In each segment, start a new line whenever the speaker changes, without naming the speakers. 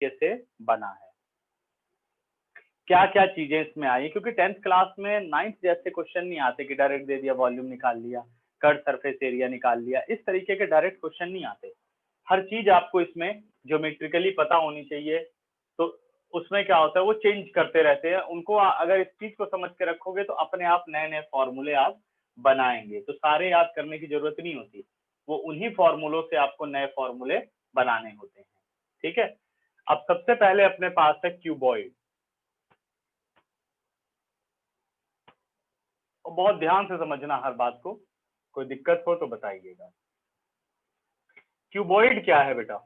से बना है। क्या क्या चीजें इसमें आई, क्योंकि 10th क्लास में 9th जैसे क्वेश्चन नहीं आते कि डायरेक्ट दे दिया वॉल्यूम निकाल लिया, कर्व सरफेस एरिया निकाल लिया, इस तरीके के डायरेक्ट क्वेश्चन नहीं आते। हर चीज आपको इसमें ज्योमेट्रिकली पता होनी चाहिए। तो उसमें क्या होता है, वो चेंज करते रहते हैं उनको। अगर इस चीज को समझ के रखोगे तो अपने आप नए नए फॉर्मूले आप बनाएंगे, तो सारे याद करने की जरूरत नहीं होती, वो उन्हीं फॉर्मूलों से आपको नए फॉर्मूले बनाने होते हैं। ठीक है, अब सबसे पहले अपने पास है क्यूबॉइड। और बहुत ध्यान से समझना हर बात को, कोई दिक्कत हो तो बताइएगा। क्यूबॉइड क्या है बेटा,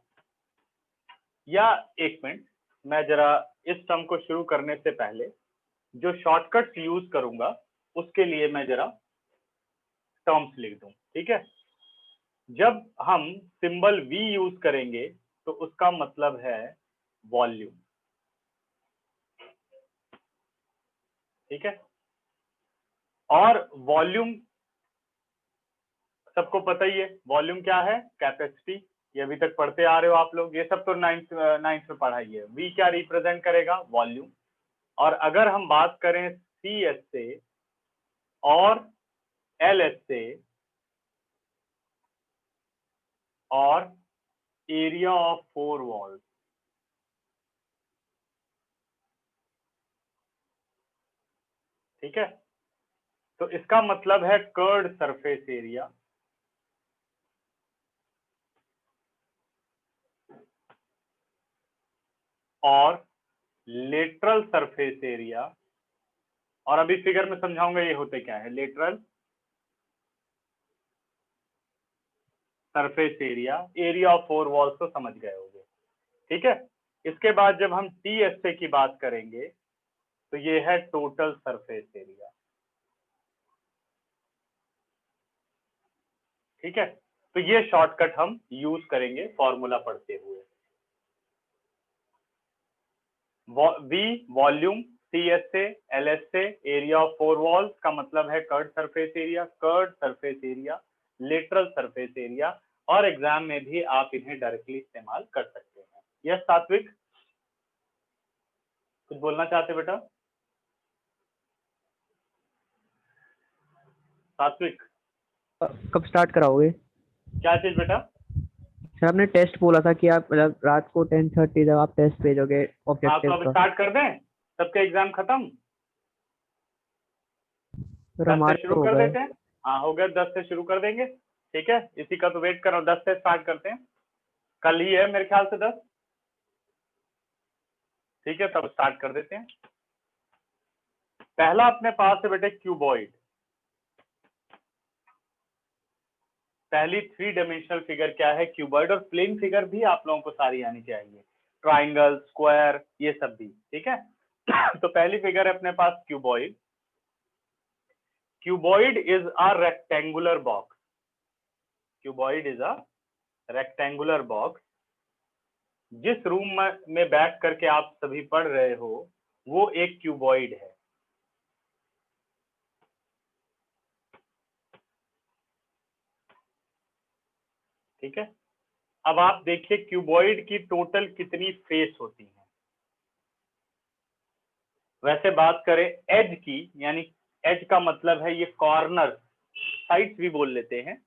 या एक मिनट, मैं जरा इस टर्म को शुरू करने से पहले जो शॉर्टकट्स यूज करूंगा उसके लिए मैं जरा टर्म्स लिख दूं। ठीक है, जब हम सिंबल V यूज करेंगे तो उसका मतलब है वॉल्यूम। ठीक है, और वॉल्यूम सबको पता ही है, वॉल्यूम क्या है, कैपेसिटी। ये अभी तक पढ़ते आ रहे हो आप लोग, ये सब तो नाइन्थ में पढ़ाई है। V क्या रिप्रेजेंट करेगा, वॉल्यूम। और अगर हम बात करें CS से और LS से और एरिया ऑफ 4 वॉल्स, ठीक है, तो इसका मतलब है कर्व्ड सरफेस एरिया और लेटरल सरफेस एरिया। और अभी फिगर में समझाऊंगा ये होते क्या है, lateral surface area, area of 4 walls तो समझ गए होंगे। ठीक है, इसके बाद जब हम TSA की बात करेंगे तो ये है टोटल सरफेस एरिया। ठीक है, तो ये शॉर्टकट हम यूज करेंगे फॉर्मूला पढ़ते हुए। V volume, CSA LSA area of 4 walls का मतलब है curved surface area, curved surface area, lateral surface area. और एग्जाम में भी आप इन्हें डायरेक्टली इस्तेमाल कर सकते हैं। यस सात्विक, कुछ बोलना चाहते बेटा? सात्विक,
कब स्टार्ट कराओगे?
क्या चीज बेटा?
सर आपने टेस्ट बोला था कि आप मतलब रात को 10:30 जब आप टेस्ट भेजोगे
हाँ, तो
ऑब्जेक्टिव
अब
का।
स्टार्ट कर दें, सबके एग्जाम खत्म,
सर
10 से
हमारे
शुरू
तो हो
कर
गए।
देते हैं। हाँ हो गया, 10 से शुरू कर देंगे। ठीक है, इसी का तो वेट कर रहा हूँ, 10 से स्टार्ट करते हैं, कल ही है मेरे ख्याल से 10। ठीक है, तब स्टार्ट कर देते हैं। पहला अपने पास है बेटे क्यूबॉइड। पहली 3 डायमेंशनल फिगर क्या है, क्यूबॉइड। और प्लेन फिगर भी आप लोगों को सारी आनी चाहिए, ट्राइंगल, स्क्वायर, ये सब भी। ठीक है, तो पहली फिगर है अपने पास cuboid. Cuboid is a rectangular box. Cuboid is a rectangular box. जिस रूम में बैठ करके आप सभी पढ़ रहे हो वो एक क्यूबॉइड है। ठीक है, अब आप देखिए क्यूबॉइड की टोटल कितनी फेस होती है। वैसे बात करें एज की, यानी एज का मतलब है ये कॉर्नर, साइड्स भी बोल लेते हैं।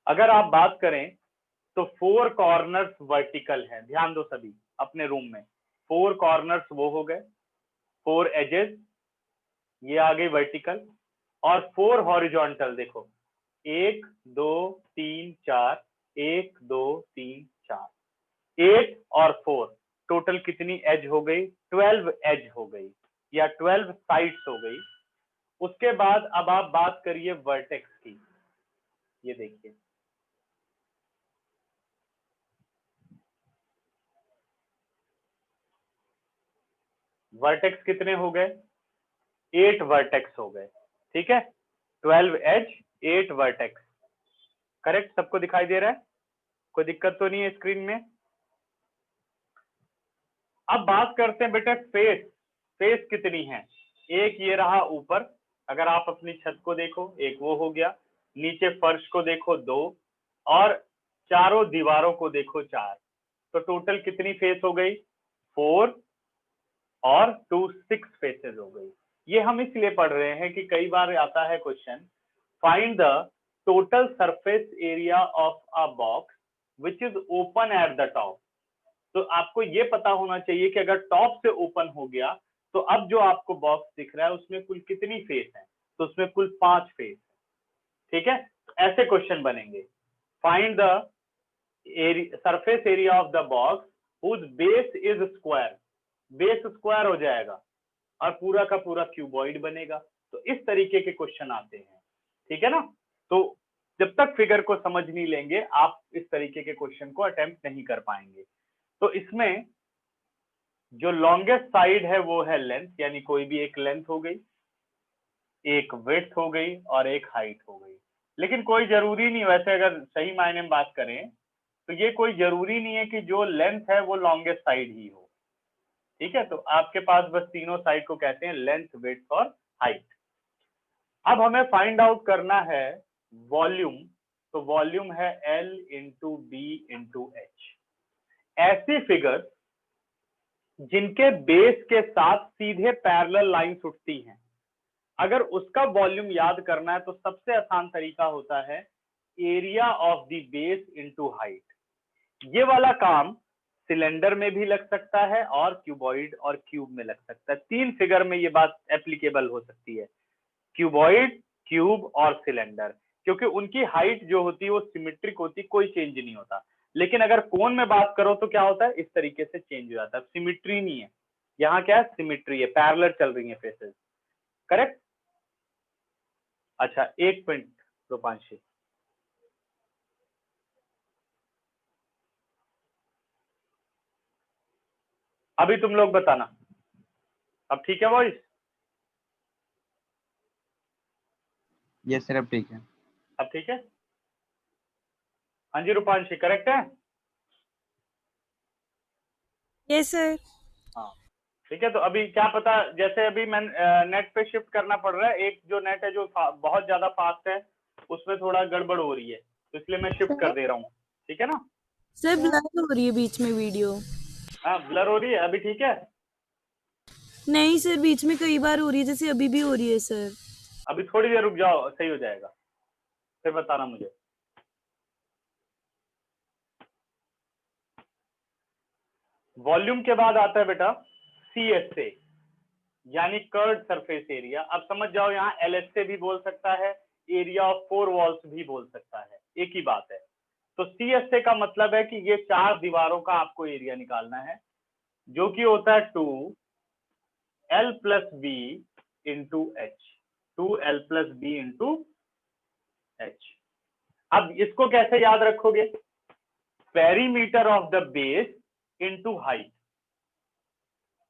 अगर आप बात करें तो 4 कॉर्नर्स वर्टिकल हैं, ध्यान दो सभी अपने रूम में। 4 कॉर्नर्स वो हो गए, 4 एजेस ये आ गई वर्टिकल, और 4 हॉरिजॉन्टल। देखो 1 2 3 4, 1 2 3 4, 8 और 4, टोटल कितनी एज हो गई, 12 एज हो गई, या 12 साइड्स हो गई। उसके बाद अब आप बात करिए वर्टेक्स की। ये देखिए वर्टेक्स कितने हो गए, 8 वर्टेक्स हो गए। ठीक है, 12 एज, 8 वर्टेक्स। करेक्ट, सबको दिखाई दे रहा है, कोई दिक्कत तो नहीं है स्क्रीन में? अब बात करते हैं बेटा फेस। फेस कितनी है, एक ये रहा ऊपर, अगर आप अपनी छत को देखो एक वो हो गया, नीचे फर्श को देखो 2, और चारों दीवारों को देखो 4, तो टोटल कितनी फेस हो गई, 4 और 2 6 फेसेस हो गई। ये हम इसलिए पढ़ रहे हैं कि कई बार आता है question, find the total surface area of a box which is open at the top. तो आपको ये पता होना चाहिए कि अगर टॉप से ओपन हो गया तो अब जो आपको बॉक्स दिख रहा है उसमें कुल कितनी फेस है, तो उसमें कुल 5 फेस है। ठीक है, ऐसे क्वेश्चन बनेंगे। Find the surface area of the box whose base is square, base square हो जाएगा और पूरा का पूरा क्यूबॉइड बनेगा। तो इस तरीके के क्वेश्चन आते हैं, ठीक है ना। तो जब तक फिगर को समझ नहीं लेंगे आप इस तरीके के क्वेश्चन को अटेम्प्ट नहीं कर पाएंगे। तो इसमें जो लॉन्गेस्ट साइड है वो है लेंथ, यानी कोई भी एक लेंथ हो गई, एक विड्थ हो गई और एक हाइट हो गई। लेकिन कोई जरूरी नहीं, वैसे अगर सही मायने में बात करें तो ये कोई जरूरी नहीं है कि जो लेंथ है वो लॉन्गेस्ट साइड ही हो। ठीक है, तो आपके पास बस तीनों साइड को कहते हैं लेंथ, विड्थ और हाइट। अब हमें फाइंड आउट करना है वॉल्यूम। तो वॉल्यूम है L into b into h. ऐसी फिगर जिनके बेस के साथ सीधे पैरेलल लाइंस उठती हैं, अगर उसका वॉल्यूम याद करना है तो सबसे आसान तरीका होता है area of the base into height. ये वाला काम सिलेंडर में भी लग सकता है और क्यूबॉइड और क्यूब में लग सकता है। 3 फिगर में ये बात एप्लीकेबल हो सकती है, क्यूबॉइड, क्यूब और सिलेंडर, क्योंकि उनकी हाइट जो होती है वो सिमेट्रिक होती है, कोई चेंज नहीं होता। लेकिन अगर कोन में बात करो तो क्या होता है, इस तरीके से चेंज हो जाता है, सिमेट्री नहीं है। यहाँ क्या है, सिमेट्री है, पैरेलल चल रही है फेसेस। करेक्ट। अच्छा, एक मिनट रूपांशी, अभी तुम लोग बताना। अब ठीक है वॉइस?
यस सर, अब ठीक है।
अब ठीक है। हाँ जी रूपांशी, करेक्ट है?
Yes sir.
हाँ ठीक है। तो अभी क्या पता, जैसे अभी मैं नेट पे शिफ्ट करना पड़ रहा है, एक जो नेट है जो बहुत ज्यादा फास्ट है उसमें थोड़ा गड़बड़ हो रही है, तो इसलिए मैं शिफ्ट कर दे रहा हूँ। ठीक है ना?
सर ब्लर हो रही है बीच में वीडियो।
हाँ ब्लर हो रही है, अभी ठीक है?
नहीं सर, बीच में कई बार हो रही है, जैसे अभी भी हो रही है सर।
अभी थोड़ी देर रुक जाओ, सही हो जाएगा, फिर बताना मुझे। वॉल्यूम के बाद आता है बेटा CSA, यानी कर्व्ड सरफेस एरिया। अब समझ जाओ, यहाँ LSA भी बोल सकता है, एरिया ऑफ 4 वॉल्स भी बोल सकता है, एक ही बात है। तो CSA का मतलब है कि ये 4 दीवारों का आपको एरिया निकालना है, जो कि होता है 2L plus B into H, 2L plus B into H. अब इसको कैसे याद रखोगे, perimeter of the base into height.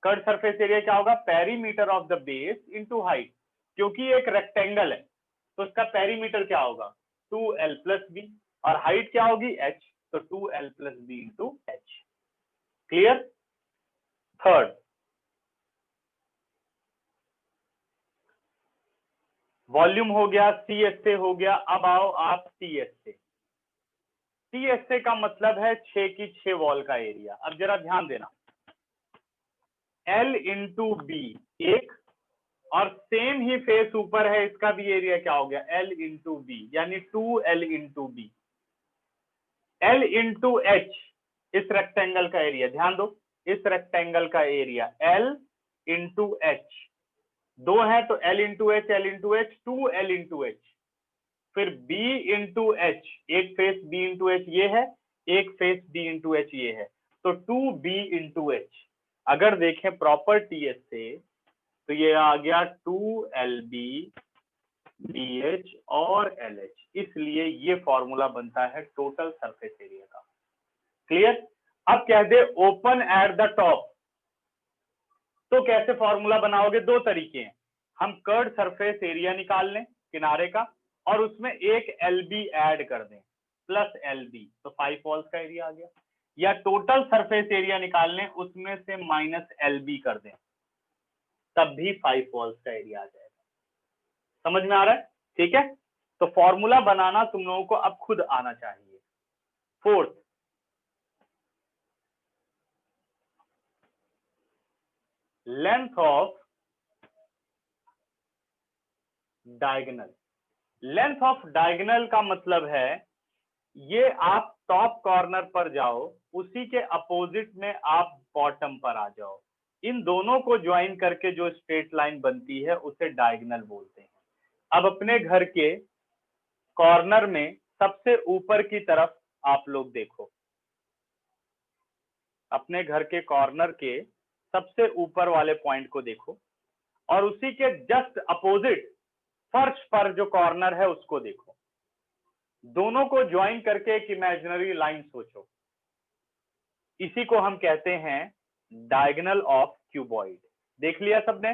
Curve surface area क्या होगा, perimeter of the base into height, क्योंकि एक रेक्टेंगल है तो इसका पेरीमीटर क्या होगा 2L प्लस बी, और हाइट क्या होगी h, तो 2L plus B into H. Clear? Third, volume हो गया, CSA हो गया। अब आओ आप TSA। TSA का मतलब है 6 की 6 वॉल का एरिया। अब जरा ध्यान देना, L इंटू बी एक, और सेम ही फेस ऊपर है, इसका भी एरिया क्या हो गया L इंटू बी, यानी 2L into B. L into H इस रेक्टेंगल का एरिया, ध्यान दो, इस रेक्टेंगल का एरिया L इंटू एच, 2 है तो L into H, L into H 2L into H. फिर B इंटू एच, एक फेस B इंटू एच ये है, एक फेस B इंटू एच ये है, तो 2B इंटू एच। अगर देखें प्रॉपर TSA तो ये आ गया 2LB BH और LH, इसलिए ये फॉर्मूला बनता है टोटल सरफेस एरिया का। क्लियर? अब कह दे ओपन एट द टॉप, तो कैसे फॉर्मूला बनाओगे? 2 तरीके हैं, हम कर्व सरफेस एरिया निकाल लें किनारे का और उसमें एक LB ऐड कर दें प्लस LB, तो 5 वॉल्स का एरिया आ गया, या टोटल सरफेस एरिया निकाल लें उसमें से माइनस LB कर दें, तब भी 5 वॉल्स का एरिया आ जाएगा। समझ में आ रहा है? ठीक है, तो फॉर्मूला बनाना तुम लोगों को अब खुद आना चाहिए। Fourth, length of diagonal. Length of diagonal का मतलब है ये आप टॉप कॉर्नर पर जाओ, उसी के अपोजिट में आप बॉटम पर आ जाओ, इन दोनों को ज्वाइन करके जो स्ट्रेट लाइन बनती है उसे डायगोनल बोलते हैं। अब अपने घर के कॉर्नर में सबसे ऊपर की तरफ आप लोग देखो, अपने घर के कॉर्नर के सबसे ऊपर वाले पॉइंट को देखो और उसी के जस्ट अपोजिट फर्श पर जो कॉर्नर है उसको देखो, दोनों को ज्वाइन करके एक इमेजिनरी लाइन सोचो, इसी को हम कहते हैं डायगोनल ऑफ क्यूबॉइड। देख लिया सबने?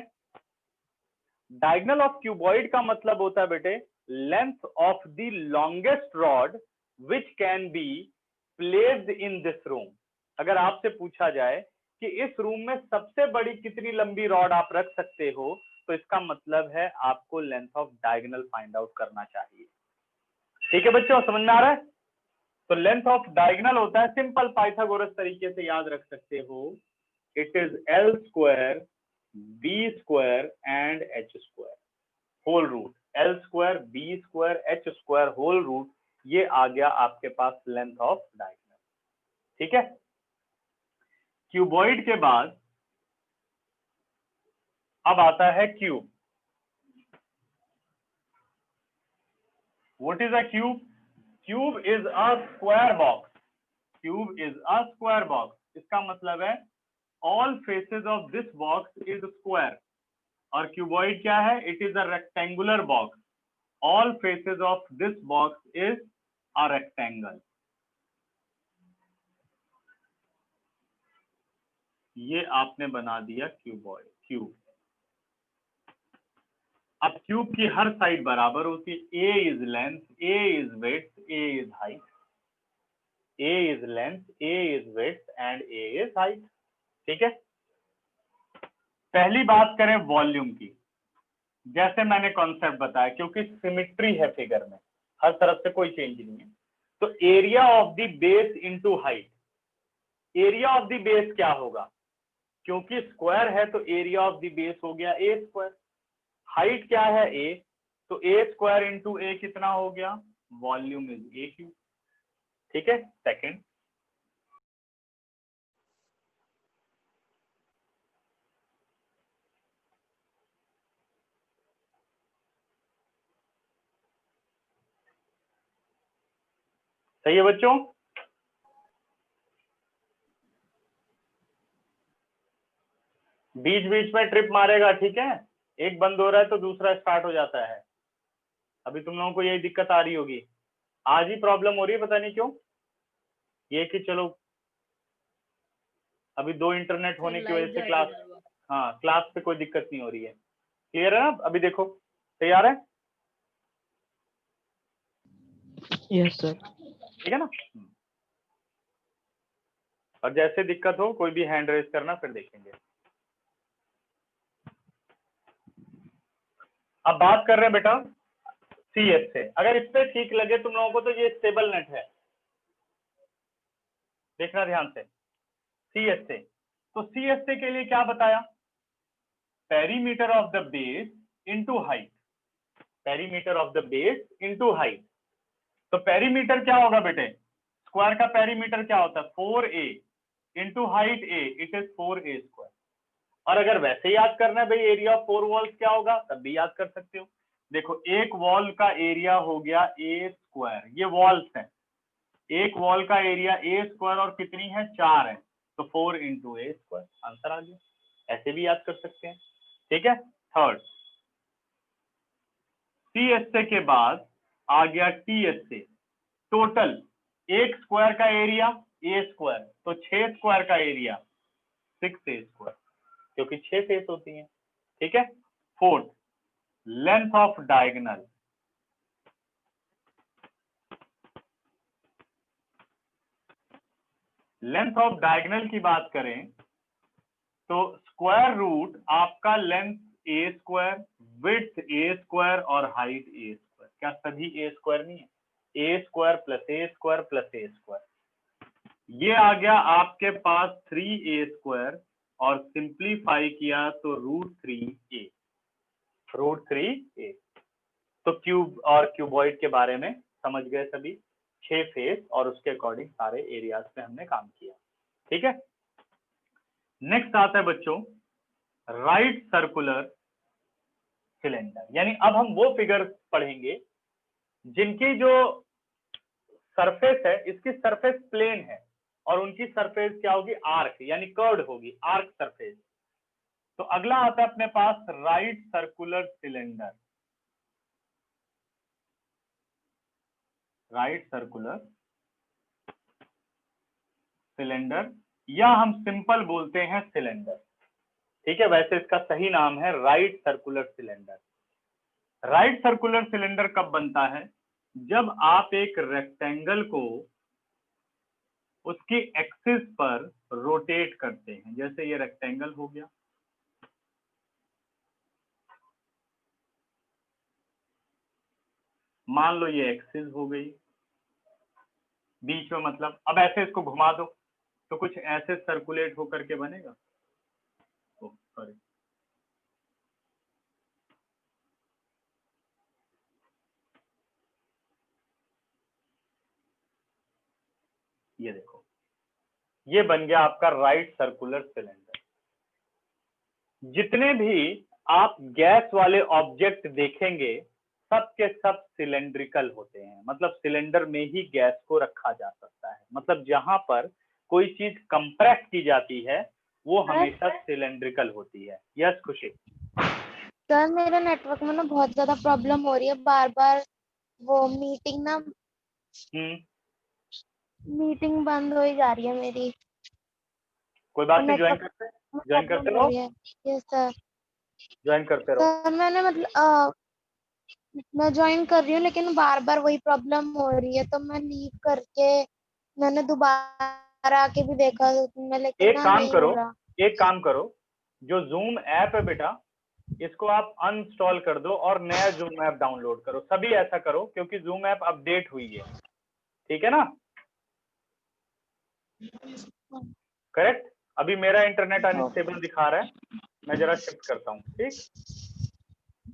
डायगोनल ऑफ क्यूबॉइड का मतलब होता है बेटे length of the longest rod which can be placed in this room. अगर आपसे पूछा जाए कि इस रूम में सबसे बड़ी कितनी लंबी रॉड आप रख सकते हो, तो इसका मतलब है आपको length of diagonal find out करना चाहिए। ठीक है बच्चों, समझ में आ रहा है? तो लेंथ ऑफ डायगोनल होता है, सिंपल पाइथागोरस तरीके से याद रख सकते हो, it is L square B square and H square whole root. L square B square H square whole root, ये आ गया आपके पास लेंथ ऑफ डायगोनल। ठीक है, क्यूबॉइड के बाद अब आता है cube. What is a cube? Cube is a square box. Cube is a square box. इसका मतलब है all faces of this box is square. और क्यूबॉइड क्या है? It is a rectangular box. All faces of this box is a rectangle. ये आपने बना दिया क्यूबॉइड, क्यूब। अब क्यूब की हर साइड बराबर होती है। A is length, A is width, A is height. A is length, A is width and A is height. ठीक है, पहली बात करें वॉल्यूम की। जैसे मैंने कॉन्सेप्ट बताया, क्योंकि सिमिट्री है फिगर में, हर तरफ से कोई चेंज नहीं है, तो area of the base into height. Area of the base क्या होगा? क्योंकि स्क्वायर है तो एरिया ऑफ द बेस हो गया ए स्क्वायर। हाइट क्या है? ए, तो ए स्क्वायर इंटू ए कितना हो गया? Volume is a cube. ठीक है, सेकंड, सही है बच्चों? बीच बीच में ट्रिप मारेगा, ठीक है, एक बंद हो रहा है तो दूसरा स्टार्ट हो जाता है। अभी तुम लोगों को यही दिक्कत आ रही होगी, आज ही प्रॉब्लम हो रही है, पता नहीं क्यों। ये कि चलो अभी दो इंटरनेट होने की वजह से क्लास, हाँ क्लास पे कोई दिक्कत नहीं हो रही है। क्लियर है ना? अभी देखो, तैयार है?
Yes sir.
ठीक है ना? और जैसे दिक्कत हो कोई भी हैंड रेज करना, फिर देखेंगे। अब बात कर रहे हैं बेटा CS से। अगर इस पे ठीक लगे तुम लोगों को तो ये स्टेबल नेट है, देखना ध्यान से। CS से, तो CS से के लिए क्या बताया? Perimeter of the base into height. Perimeter of the base into height. तो पेरीमीटर क्या होगा बेटे? स्क्वायर का पेरीमीटर क्या होता है? 4A into height A, it is 4A square. और अगर वैसे याद करना है भाई एरिया ऑफ 4 वॉल्स क्या होगा, तब भी याद कर सकते हो। देखो, एक वॉल का एरिया हो गया A स्क्वायर, ये वॉल्स है, एक वॉल का एरिया A स्क्वायर और कितनी है? 4 है, तो 4 इंटू A स्क्वायर, आंसर आ गया। ऐसे भी याद कर सकते हैं। ठीक है, थर्ड, CSA के बाद आ गया TSA। टोटल एक स्क्वायर का एरिया A स्क्वायर, तो 6 स्क्वायर का एरिया 6A स्क्वायर, क्योंकि 6 फेस होती हैं। ठीक है, fourth, length of diagonal. Length of diagonal की बात करें तो स्क्वायर रूट आपका length A square, width A square और हाइट A स्क्वायर। क्या सभी A स्क्वायर नहीं है? A square plus A square plus A square, ये आ गया आपके पास 3A स्क्वायर और सिंप्लीफाई किया तो √3a, √3a। तो क्यूब और क्यूबॉइड के बारे में समझ गए सभी, 6 फेस और उसके अकॉर्डिंग सारे एरियाज पे हमने काम किया। ठीक है, नेक्स्ट आता है बच्चों राइट सर्कुलर सिलेंडर, यानी अब हम वो फिगर पढ़ेंगे जिनकी जो सरफेस है, इसकी सरफेस प्लेन है और उनकी सरफेस क्या होगी, आर्क यानी कर्व्ड होगी, आर्क सरफेस। तो अगला आता है अपने पास right circular cylinder, right circular cylinder या हम सिंपल बोलते हैं सिलेंडर। ठीक है, वैसे इसका सही नाम है right circular cylinder. Right circular cylinder कब बनता है, जब आप एक रेक्टेंगल को उसकी एक्सिस पर रोटेट करते हैं। जैसे ये रेक्टेंगल हो गया, मान लो ये एक्सिस हो गई बीच में, मतलब अब ऐसे इसको घुमा दो तो कुछ ऐसे सर्कुलेट होकर के बनेगा। सॉरी, ये देखो, ये बन गया आपका राइट सर्कुलर सिलेंडर। जितने भी आप गैस वाले ऑब्जेक्ट देखेंगे सब के सब सिलेंड्रिकल होते हैं, मतलब सिलेंडर में ही गैस को रखा जा सकता है। मतलब जहां पर कोई चीज कंप्रेस की जाती है वो हमेशा सिलेंड्रिकल होती है। यस खुशी?
सर मेरे नेटवर्क में ना बहुत ज्यादा प्रॉब्लम हो रही है, बार बार वो मीटिंग बंद हो ही जा रही है मेरी।
कोई बात नहीं, ज्वाइन
नेटवर्क
करते रहो,
यस सर।
ज्वाइन करते रहो।
सर मैंने मैं ज्वाइन कर रही हूँ लेकिन बार बार वही प्रॉब्लम हो रही है, तो मैं लीव करके मैंने दोबारा आके भी देखा लेकिन
एक
ना
काम
नहीं
करो,
हो रहा।
एक काम करो, जो जूम ऐप है बेटा इसको आप अनइंस्टॉल कर दो और नया जूम ऐप डाउनलोड करो। सभी ऐसा करो क्योंकि जूम ऐप अपडेट हुई है। ठीक है ना, करेक्ट? अभी मेरा इंटरनेट अनस्टेबल दिखा रहा है, मैं जरा शिफ्ट करता हूँ। ठीक,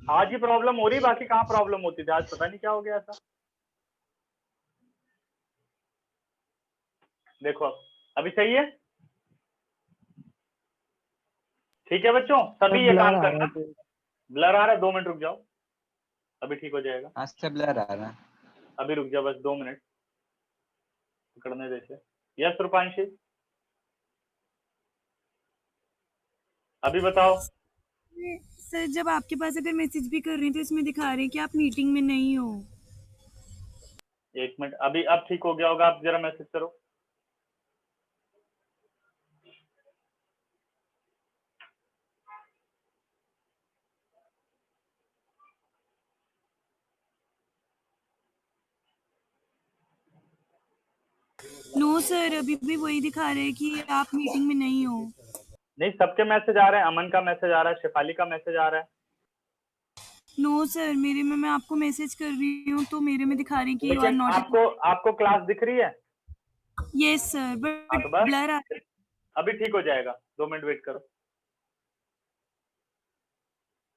आज ही प्रॉब्लम हो रही, बाकी कहाँ प्रॉब्लम होती थी, आज पता नहीं क्या हो गया ऐसा। देखो अभी सही है। ठीक है बच्चों, सभी ये काम करना। ब्लर आ रहा है, 2 मिनट रुक जाओ, अभी ठीक हो जाएगा।
आज से ब्लर आ रहा है।
अभी रुक जाओ, बस 2 मिनट पकड़ने देते। यस रूपांशी, अभी बताओ।
सर जब आपके पास अगर मैसेज भी कर रहे हैं तो इसमें दिखा रहे हैं कि आप मीटिंग में नहीं हो।
1 मिनट, अभी अब ठीक हो गया होगा, आप जरा मैसेज करो।
नो सर, अभी भी वही दिखा रहे हैं कि आप मीटिंग में नहीं हो।
नहीं, सबके मैसेज आ रहे हैं, अमन का मैसेज आ रहा है, शेफाली का मैसेज आ रहा है।
नो सर, मेरे में मैं आपको मैसेज कर रही हूँ तो मेरे में दिखा रहे हैं कि यू आर
लेकिन
नॉट।
आपको क्लास दिख रही है?
यस सर,
हाँ
बट
तो बस
ब्लर आ।
अभी ठीक हो जाएगा, 2 मिनट वेट करो।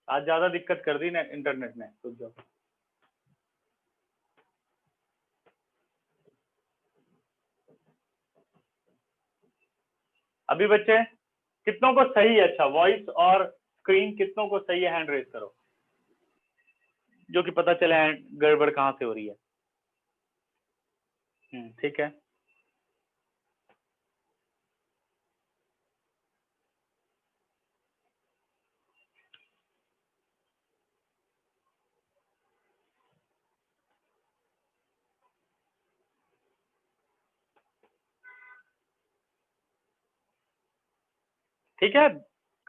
आज ज्यादा दिक्कत कर दी ना इंटरनेट ने, रुक जाओ। अभी बच्चे कितनों को सही है, अच्छा वॉइस और स्क्रीन कितनों को सही है, हैंड रेज करो, जो कि पता चले गड़बड़ कहाँ से हो रही है। ठीक है, ठीक है,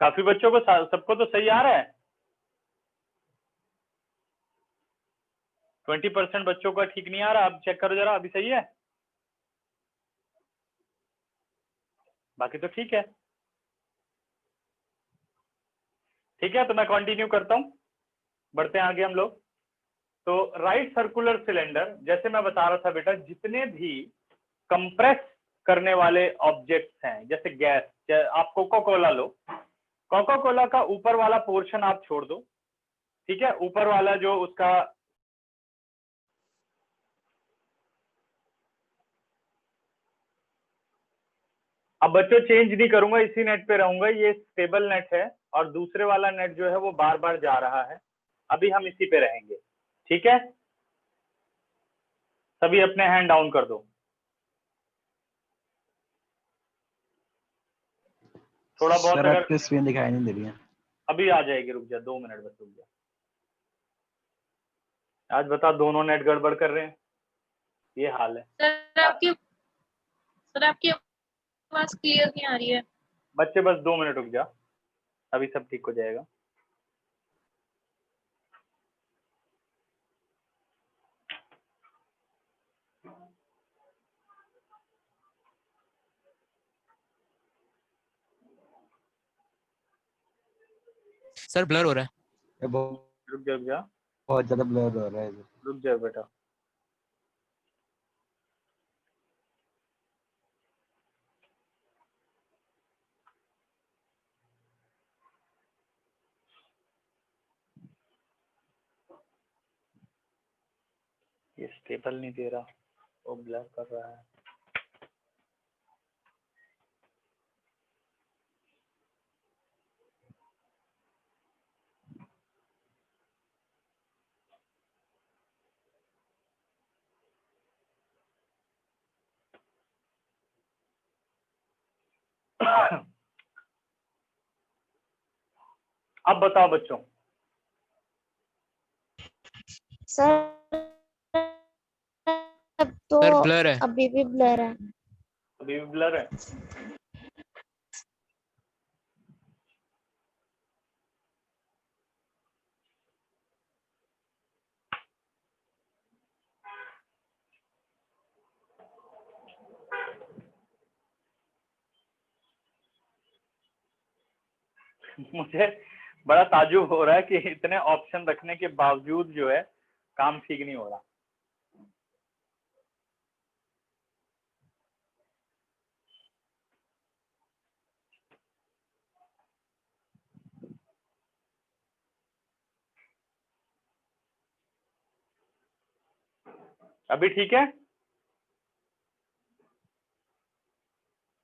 काफी बच्चों को सबको तो सही आ रहा है। 20% बच्चों का ठीक नहीं आ रहा, अब चेक करो जरा, अभी सही है? बाकी तो ठीक है। ठीक है, तो मैं कंटिन्यू करता हूं, बढ़ते हैं आगे हम लोग। तो राइट सर्कुलर सिलेंडर, जैसे मैं बता रहा था बेटा, जितने भी कंप्रेस करने वाले ऑब्जेक्ट्स हैं, जैसे गैस। आप कोका कोला लो, कोका कोला का ऊपर वाला पोर्शन आप छोड़ दो, ठीक है, ऊपर वाला जो उसका अब बच्चों चेंज नहीं करूंगा, इसी नेट पे रहूंगा, ये स्टेबल नेट है और दूसरे वाला नेट जो है वो बार बार जा रहा है, अभी हम इसी पे रहेंगे, ठीक है। सभी अपने हैंड डाउन कर दो, थोड़ा बहुत
सर
अगर
आपकी स्क्रीन दिखाई नहीं दे रही है।
अभी आ जाएगी, रुक जा 2 मिनट बस रुक जा। आज बता, दोनों नेट गड़बड़ कर रहे हैं, ये हाल है।
सर आपकी आवाज क्लियर नहीं आ रही है।
बच्चे बस 2 मिनट रुक जा, अभी सब ठीक हो जाएगा।
सर ब्लर हो रहा है।
ये
रुक जा
बहुत ज्यादा ब्लर हो रहा है इधर।
रुक जा बेटा। ये स्टेबल नहीं दे रहा, वो ब्लर कर रहा है। अब बताओ बच्चों।
सर अब तो
सर ब्लर है।
अभी भी ब्लर है।
अभी भी ब्लर है। मुझे बड़ा ताज्जुब हो रहा है कि इतने ऑप्शन रखने के बावजूद जो है काम ठीक नहीं हो रहा। अभी ठीक है,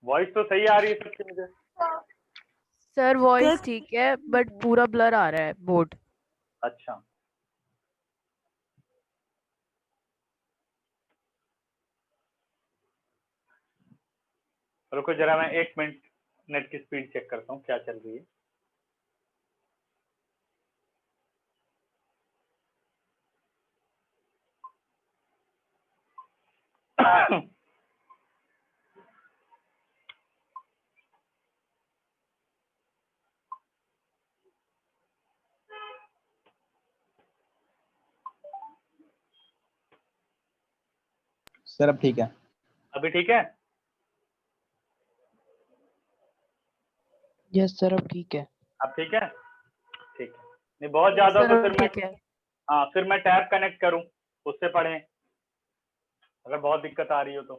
वॉइस तो सही आ रही है सबकी मुझे।
सर वॉइस ठीक है बट पूरा ब्लर आ रहा है बोर्ड।
अच्छा, रुको जरा, मैं 1 मिनट नेट की स्पीड चेक करता हूँ क्या चल रही है।
सर अब ठीक है।
अभी ठीक है।
यस सर अब ठीक है।
अब ठीक है, ठीक है। नहीं बहुत ज्यादा तो फिर मैं
ठीक है।
हाँ फिर मैं टैब कनेक्ट करूँ, उससे पढ़ें अगर बहुत दिक्कत आ रही हो तो।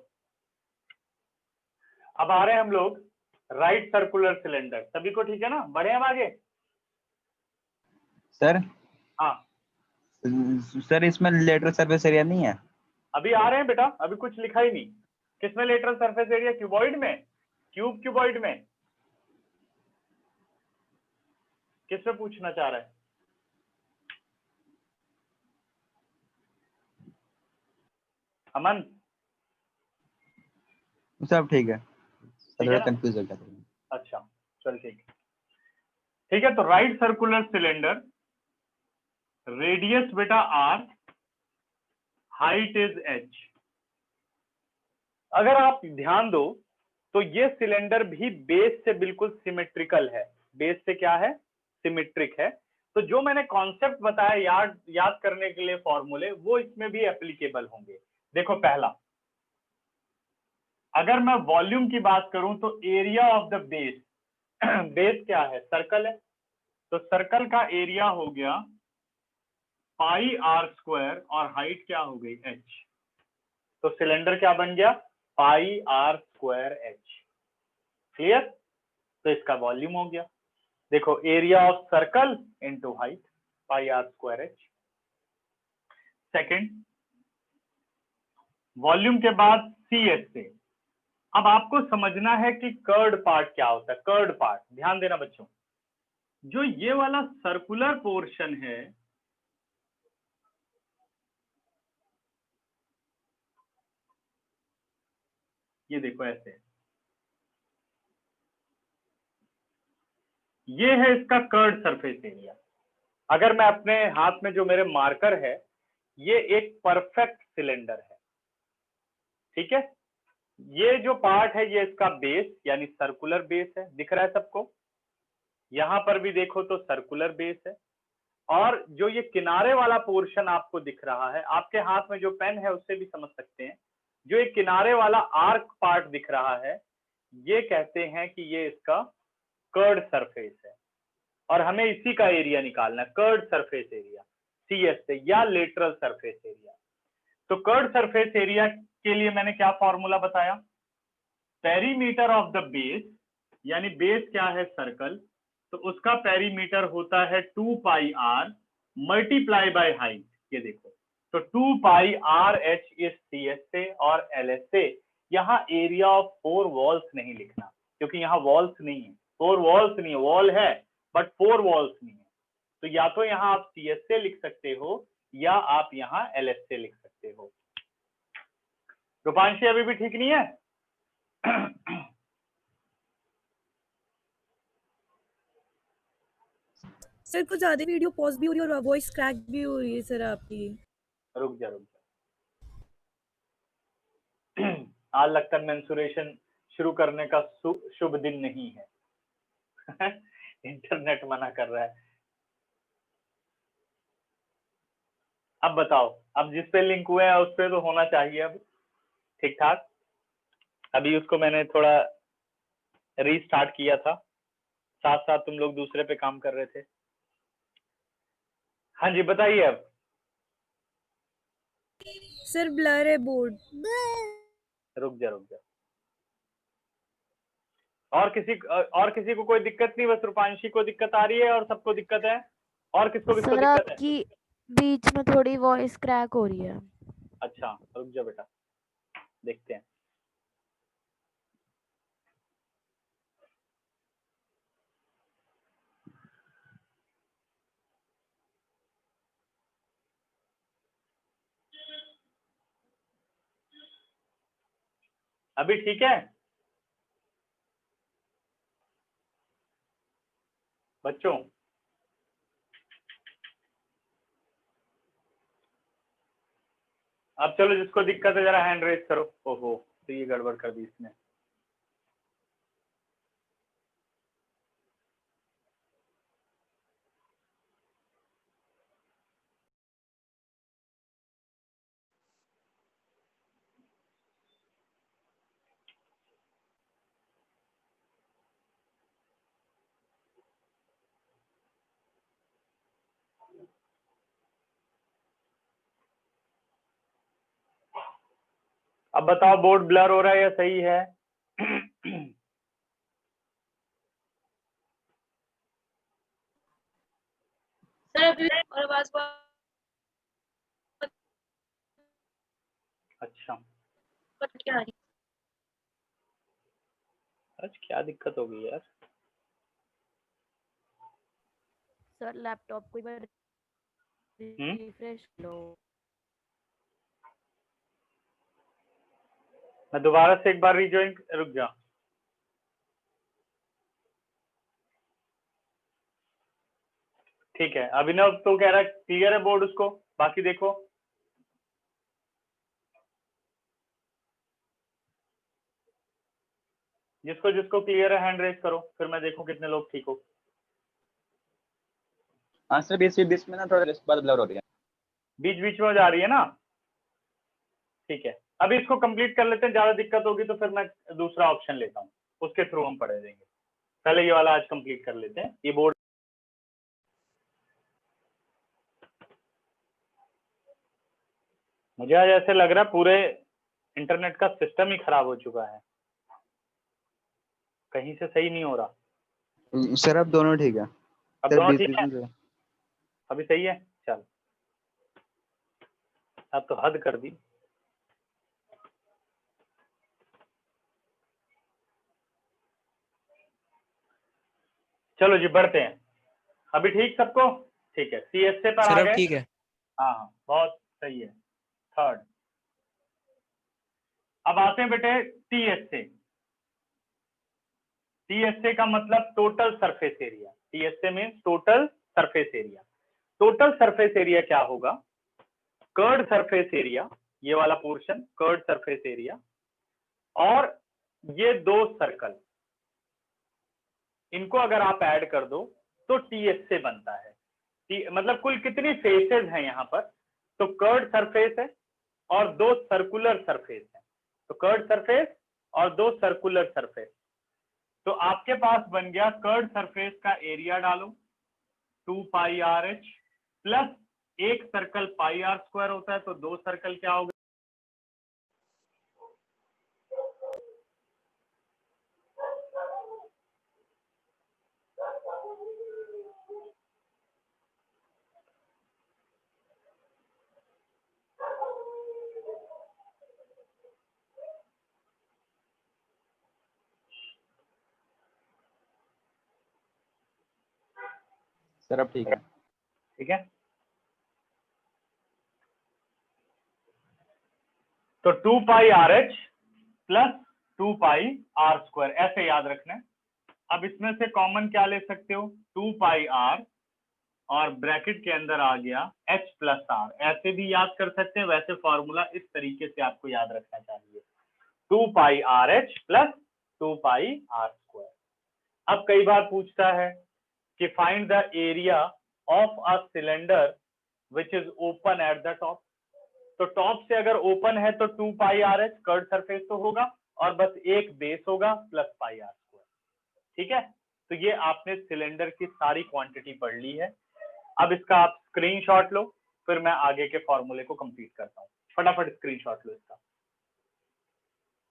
अब आ रहे हैं हम लोग राइट सर्कुलर सिलेंडर, सभी को ठीक है ना, बढ़े हम आगे।
सर
हाँ
सर इसमें लेटरल सरफेस एरिया नहीं है।
अभी आ रहे हैं बेटा, अभी कुछ लिखा ही नहीं। किसमें लेटरल सरफेस एरिया? क्यूबॉइड में, क्यूबॉइड में, किसमें पूछना चाह रहा है? अमन
सब ठीक है।
ठीक है ना?
कंफ्यूज हो गया था।
अच्छा चल ठीक है। तो राइट सर्कुलर सिलेंडर, रेडियस बेटा आर, हाइट इज एच। अगर आप ध्यान दो तो ये सिलेंडर भी बेस से बिल्कुल सिमेट्रिकल है। बेस से क्या है? सिमेट्रिक है। तो जो मैंने कॉन्सेप्ट बताया याद करने के लिए फॉर्मूले, वो इसमें भी एप्लीकेबल होंगे। देखो पहला, अगर मैं वॉल्यूम की बात करूं तो area of the base, base क्या है? सर्कल है, तो सर्कल का एरिया हो गया पाई आर स्क्वायर और हाइट क्या हो गई? एच। तो सिलेंडर क्या बन गया? Pi R square H. Clear? तो इसका वॉल्यूम हो गया। देखो area of circle into height pi R square H. Second, volume के बाद सी एच से। अब आपको समझना है कि कर्ड पार्ट क्या होता है। कर्ड पार्ट, ध्यान देना बच्चों, जो ये वाला सर्कुलर पोर्शन है, ये देखो ऐसे, ये है इसका कर्ड सरफेस एरिया। अगर मैं अपने हाथ में जो मेरे मार्कर है, ये एक परफेक्ट सिलेंडर है, ठीक है। ये जो पार्ट है ये इसका बेस यानी सर्कुलर बेस है, दिख रहा है सबको। यहां पर भी देखो तो सर्कुलर बेस है, और जो ये किनारे वाला पोर्शन आपको दिख रहा है, आपके हाथ में जो पेन है उससे भी समझ सकते हैं, जो एक किनारे वाला आर्क पार्ट दिख रहा है, ये कहते हैं कि ये इसका कर्ड सरफेस है, और हमें इसी का एरिया निकालना है, कर्ड सरफेस एरिया CS से, या लेटरल सरफेस एरिया। तो कर्ड सरफेस एरिया के लिए मैंने क्या फॉर्मूला बताया, पेरीमीटर ऑफ द बेस, यानी बेस क्या है सर्कल, तो उसका पेरीमीटर होता है 2 pi are multiply by height. ये देखो, तो 2 pi R H is CS से और LS से। यहाँ एरिया ऑफ 4 वॉल्स नहीं लिखना, क्योंकि यहाँ वॉल्स नहीं है, 4 वॉल्स नहीं है, वॉल है बट 4 वॉल्स नहीं है। तो या तो यहाँ आप CS से लिख सकते हो या आप यहाँ LS से लिख सकते हो। रूपांशी अभी भी ठीक नहीं है?
सर कुछ ज्यादा वीडियो पॉज भी हो रही है और वॉइस क्रैक भी हो रही है सर आपकी।
रुक जा। आज लगता है मेंसुरेशन शुरू करने का शुभ दिन नहीं है। इंटरनेट मना कर रहा है। अब बताओ, अब जिस पे लिंक हुए हैं उस पे तो होना चाहिए अब ठीक ठाक। अभी उसको मैंने थोड़ा रीस्टार्ट किया था, साथ साथ तुम लोग दूसरे पे काम कर रहे थे। हाँ जी बताइए अब।
सर ब्लर है बोर्ड।
रुक जा। और किसी को कोई दिक्कत नहीं, बस रूपांशी को दिक्कत आ रही है और सबको दिक्कत है? और किसको
सर
दिक्कत है?
आपकी बीच में थोड़ी वॉइस क्रैक हो रही है।
अच्छा रुक जा बेटा, देखते हैं। अभी ठीक है बच्चों? अब चलो जिसको दिक्कत है जरा हैंड रेज करो। ओहो, तो ये गड़बड़ कर दी इसने। अब बताओ बोर्ड ब्लर हो रहा है या सही है?
सर अभी और आवाज
अच्छा,
क्या आ रही
आज क्या दिक्कत हो गई यार?
सर लैपटॉप को एक बार रिफ्रेश लो।
मैं दोबारा से एक बार रिज्वाइन, रुक जा। ठीक है, अभिनव तो कह रहा है क्लियर है बोर्ड उसको, बाकी देखो। जिसको जिसको क्लियर है हैंड रेज करो, फिर मैं देखूं कितने लोग ठीक हो।
हाँ सर, बीच में ना थोड़ा बात ब्लर हो रही है,
बीच बीच में जा रही है ना? ठीक है, अभी इसको कंप्लीट कर लेते हैं, ज्यादा दिक्कत होगी तो फिर मैं दूसरा ऑप्शन लेता हूँ, उसके थ्रू हम पढ़े देंगे। पहले ये वाला आज कंप्लीट कर लेते हैं। ये बोर्ड मुझे आज ऐसे लग रहा है पूरे इंटरनेट का सिस्टम ही खराब हो चुका है, कहीं से सही नहीं हो रहा।
सर अब दोनों ठीक है।
अब
सर
दोनों
बीच
ठीक
बीच
है,
में
अभी सही है। चल अब तो हद कर दी। चलो जी बढ़ते हैं, अभी ठीक सबको? ठीक है, CSA पर
सर
आ
अब
गए।
ठीक है।
हाँ हाँ बहुत सही है। थर्ड, अब आते हैं बेटे TSA। TSA का मतलब total surface area. TSA means total surface area. Total surface area क्या होगा? कर्ड सरफेस एरिया, ये वाला पोर्शन कर्ड सरफेस एरिया, और ये दो सर्कल, इनको अगर आप ऐड कर दो तो TSA बनता है। मतलब कुल कितनी फेसेस हैं यहाँ पर? तो कर्ड सरफेस है और दो सर्कुलर सरफेस है, तो कर्ड सरफेस और दो सर्कुलर सरफेस। तो आपके पास बन गया कर्ड सरफेस का एरिया डालो 2 पाई RH प्लस एक सर्कल पाई R स्क्वायर होता है, तो दो सर्कल क्या होगा?
सर अब ठीक है।
ठीक है, तो 2 पाई RH प्लस 2 पाई R स्क्वायर, ऐसे याद रखना है। अब इसमें से कॉमन क्या ले सकते हो? 2 पाई R और ब्रैकेट के अंदर आ गया H प्लस R, ऐसे भी याद कर सकते हैं। वैसे फॉर्मूला इस तरीके से आपको याद रखना चाहिए, 2 पाई RH प्लस 2 पाई R स्क्वायर। अब कई बार पूछता है कि find the area of a cylinder which is open at the top. तो टॉप से अगर ओपन है तो 2 पाई RH कर्ड सरफेस तो होगा और बस एक बेस होगा प्लस पाई R स्क्वायर। ठीक है, तो ये आपने सिलेंडर की सारी क्वांटिटी पढ़ ली है। अब इसका आप स्क्रीनशॉट लो, फिर मैं आगे के फॉर्मूले को कंप्लीट करता हूँ। फटाफट स्क्रीनशॉट लो इसका।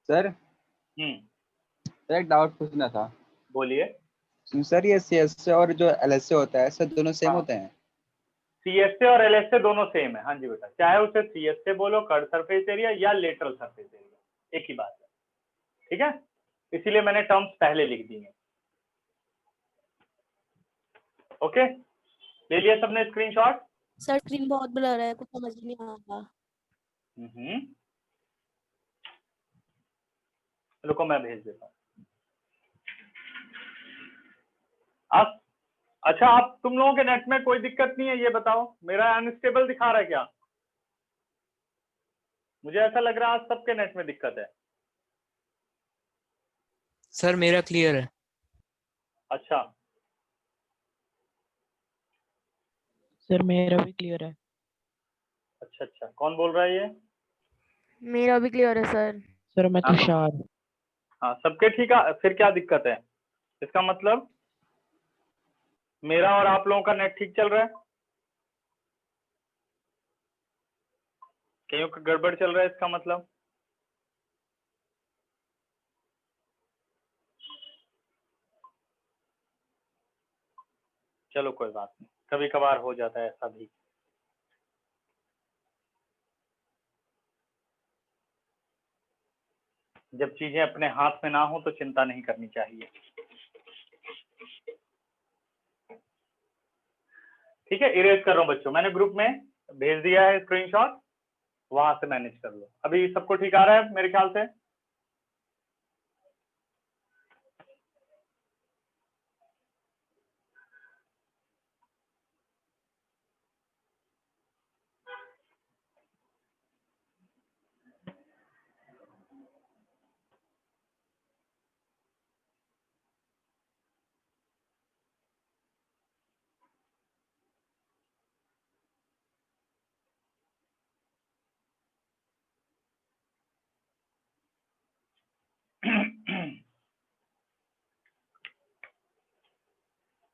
सर सर एक डाउट पूछना था।
बोलिए।
सर ये CSA और जो LSA होता है सर दोनों सेम
हाँ।
होते हैं?
CSA और LSA दोनों सेम है। हाँ जी बेटा, चाहे उसे CSA बोलो कर्ड सरफेस एरिया या लेटरल सरफेस एरिया, एक ही बात है। ठीक है, इसीलिए मैंने टर्म्स पहले लिख दी हैं। ओके, ले लिया सबने स्क्रीनशॉट?
सर स्क्रीन बहुत ब्लर है, कुछ समझ नहीं आ रहा।
रुको मैं भेज देता हूँ। आप अच्छा, आप तुम लोगों के नेट में कोई दिक्कत नहीं है ये बताओ? मेरा अनस्टेबल दिखा रहा है क्या? मुझे ऐसा लग रहा है आज सबके नेट में दिक्कत है।
सर मेरा क्लियर है।
अच्छा,
सर मेरा भी क्लियर है।
अच्छा अच्छा, कौन बोल रहा है ये?
मेरा भी क्लियर है सर।
सर मैं तुषार।
हाँ सबके ठीक है, फिर क्या दिक्कत है? इसका मतलब मेरा और आप लोगों का नेट ठीक चल रहा है, कहीं का गड़बड़ चल रहा है इसका मतलब? चलो कोई बात नहीं, कभी कभार हो जाता है ऐसा भी। जब चीजें अपने हाथ में ना हो तो चिंता नहीं करनी चाहिए। ठीक है, इरेज कर रहा हूँ बच्चों, मैंने ग्रुप में भेज दिया है स्क्रीनशॉट, वहां से मैनेज कर लो। अभी सबको ठीक आ रहा है मेरे ख्याल से?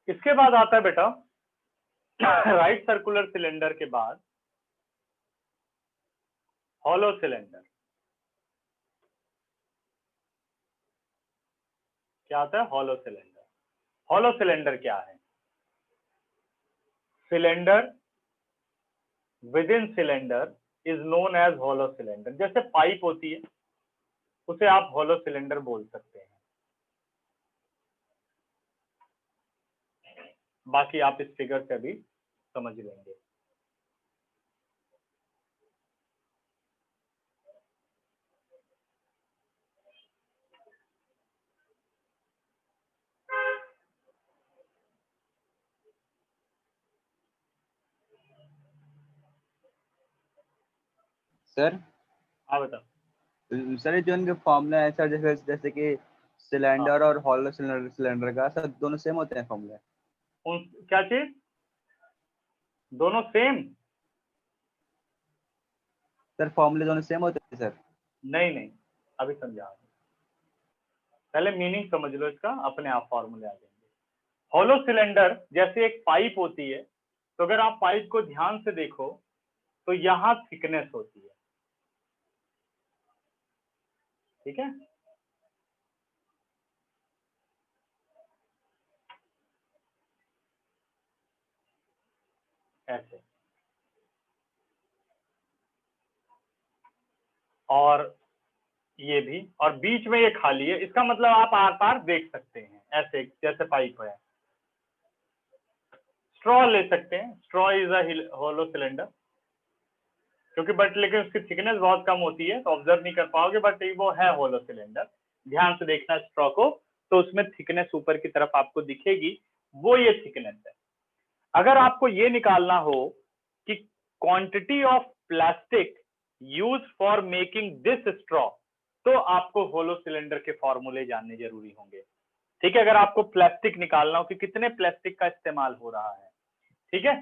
इसके बाद आता है बेटा राइट सर्कुलर सिलेंडर के बाद हॉलो सिलेंडर। क्या होता है? Hollow cylinder. हॉलो सिलेंडर क्या है? Cylinder within cylinder is known as hollow cylinder. जैसे पाइप होती है उसे आप हॉलो सिलेंडर बोल सकते हैं। बाकी आप इस फिगर से भी समझ लेंगे।
सर
हाँ बता।
सर ये जो इनके फॉर्मूला है सर, जैसे जैसे कि सिलेंडर और हॉलो सिलेंडर सिलेंडर का सर दोनों सेम होते हैं फॉर्मूले?
क्या चीज? दोनों सेम?
सर फॉर्मूले दोनों सेम होते हैं सर?
नहीं नहीं, अभी समझा। पहले मीनिंग समझ लो इसका, अपने आप फॉर्मूले आ जाएंगे। हॉलो सिलेंडर जैसे एक पाइप होती है, तो अगर आप पाइप को ध्यान से देखो तो यहां थिकनेस होती है, ठीक है? ऐसे। और ये भी, और बीच में ये खाली है, इसका मतलब आप आर पार देख सकते हैं, ऐसे जैसे पाइप है। स्ट्रॉ ले सकते हैं, straw is a hollow cylinder, क्योंकि बट लेकिन उसकी थिकनेस बहुत कम होती है तो ऑब्जर्व नहीं कर पाओगे, बट वो है हॉलो सिलेंडर। ध्यान से देखना स्ट्रॉ को, तो उसमें थिकनेस ऊपर की तरफ आपको दिखेगी, वो ये थिकनेस है। अगर आपको ये निकालना हो कि quantity of plastic use for making this straw, तो आपको होलो सिलेंडर के फॉर्मूले जानने जरूरी होंगे, ठीक है? अगर आपको प्लास्टिक निकालना हो कि कितने प्लास्टिक का इस्तेमाल हो रहा है, ठीक है?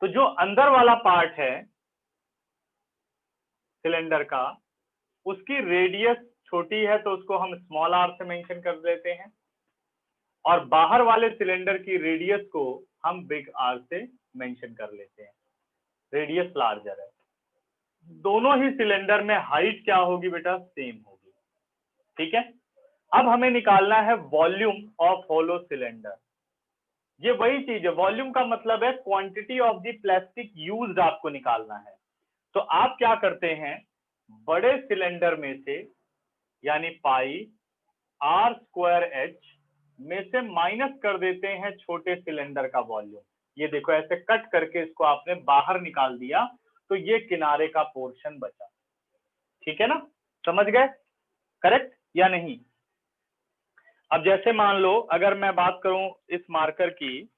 तो जो अंदर वाला पार्ट है सिलेंडर का, उसकी रेडियस छोटी है तो उसको हम स्मॉल आर से मेंशन कर देते हैं, और बाहर वाले सिलेंडर की रेडियस को हम बिग आर से मेंशन कर लेते हैं, रेडियस लार्जर है। दोनों ही सिलेंडर में हाइट क्या होगी बेटा? सेम होगी, ठीक है? अब हमें निकालना है वॉल्यूम ऑफ होलो सिलेंडर। ये वही चीज है, वॉल्यूम का मतलब है quantity of the plastic used आपको निकालना है। तो आप क्या करते हैं, बड़े सिलेंडर में से यानी पाई आर स्क्वायर एच में से माइनस कर देते हैं छोटे सिलेंडर का वॉल्यूम। ये देखो ऐसे कट करके इसको आपने बाहर निकाल दिया, तो ये किनारे का पोर्शन बचा, ठीक है ना? समझ गए? करेक्ट या नहीं? अब जैसे मान लो अगर मैं बात करूं इस मार्कर की,